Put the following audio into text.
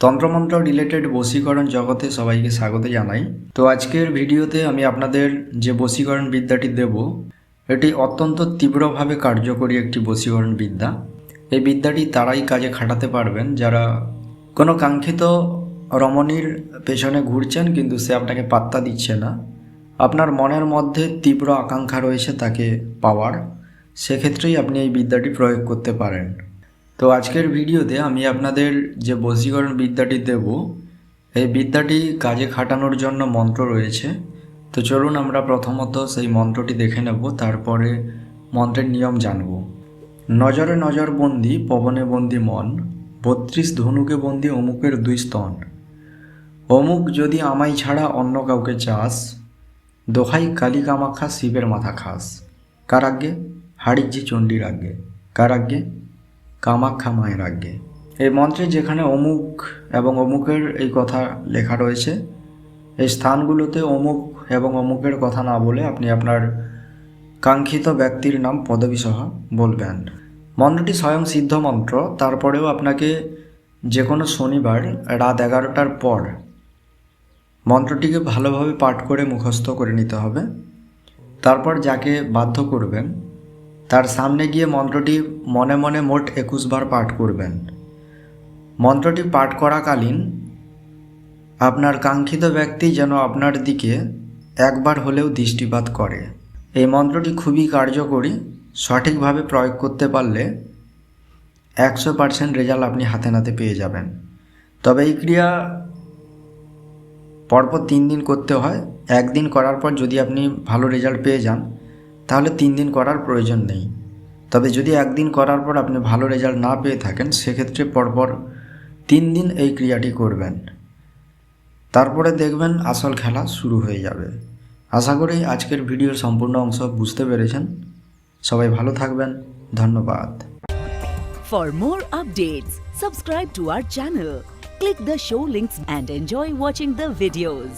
তন্ত্রমন্ত্র রিলেটেড বশীকরণ জগতে সবাইকে স্বাগত জানাই। তো আজকের ভিডিওতে আমি আপনাদের যে বশীকরণ বিদ্যাটি দেব, এটি অত্যন্ত তীব্রভাবে কার্যকরী একটি বশীকরণ বিদ্যা। এই বিদ্যাটি তারাই কাজে খাটাতে পারবেন যারা কোনো কাঙ্ক্ষিত রমণীর পেছনে ঘুরছেন কিন্তু সে আপনাকে পাত্তা দিচ্ছে না, আপনার মনের মধ্যে তীব্র আকাঙ্ক্ষা রয়েছে তাকে পাওয়ার, সেক্ষেত্রেই আপনি এই বিদ্যাটি প্রয়োগ করতে পারেন। তো আজকের ভিডিওতে আমি আপনাদের যে বশীকরণ বিদ্যাটি দেব, এই বিদ্যাটি কাজে খাটানোর জন্য মন্ত্র রয়েছে। তো চলুন আমরা প্রথমত সেই মন্ত্রটি দেখে নেব, তারপরে মন্ত্রের নিয়ম জানব। নজরে নজর বন্দি পবনে বন্দি মন, 32 ধনুকে বন্দি অমুকের 2 স্তন। অমুক যদি আমায় ছাড়া অন্য কাউকে চাস, দোহাই কালী কামাখ্যা শিবের মাথা খাস। কার আজ্ঞে? হাড়িজি চণ্ডীর আজ্ঞে। কার আজ্ঞে? কামাখ্যা মায়ের আজ্ঞে। এই মন্ত্রে যেখানে অমুক এবং অমুকের এই কথা লেখা রয়েছে, এই স্থানগুলোতে অমুক এবং অমুকের কথা না বলে আপনি আপনার কাঙ্ক্ষিত ব্যক্তির নাম পদবিসহ বলবেন। মন্ত্রটি স্বয়ং সিদ্ধ মন্ত্র, তারপরেও আপনাকে যে কোনো শনিবার রাত 11টার পর মন্ত্রটিকে ভালোভাবে পাঠ করে মুখস্থ করে নিতে হবে। তারপর যাকে বাধ্য করবেন তার সামনে গিয়ে মন্ত্রটি মনে মনে মোট 21 বার পাঠ করবেন। মন্ত্রটি পাঠ করাকালীন আপনার কাঙ্ক্ষিত ব্যক্তি যেন আপনার দিকে একবার হলেও দৃষ্টিপাত করে। এই মন্ত্রটি খুবই কার্যকরী, সঠিকভাবে প্রয়োগ করতে পারলে 100% রেজাল্ট আপনি হাতে নাতে পেয়ে যাবেন। তবে এই ক্রিয়া পরপর 3 দিন করতে হয়। একদিন করার পর যদি আপনি ভালো রেজাল্ট পেয়ে যান তাহলে 3 দিন করার প্রয়োজন নেই। তবে যদি একদিন করার পর আপনি ভালো রেজাল্ট না পেয়ে থাকেন, সেক্ষেত্রে পরপর 3 দিন এই ক্রিয়াটি করবেন। তারপরে দেখবেন আসল খেলা শুরু হয়ে যাবে। আশা করি আজকের ভিডিওর সম্পূর্ণ অংশ বুঝতে পেরেছেন। সবাই ভালো থাকবেন, ধন্যবাদ। For more updates, subscribe to our channel, click the show links and enjoy watching the videos.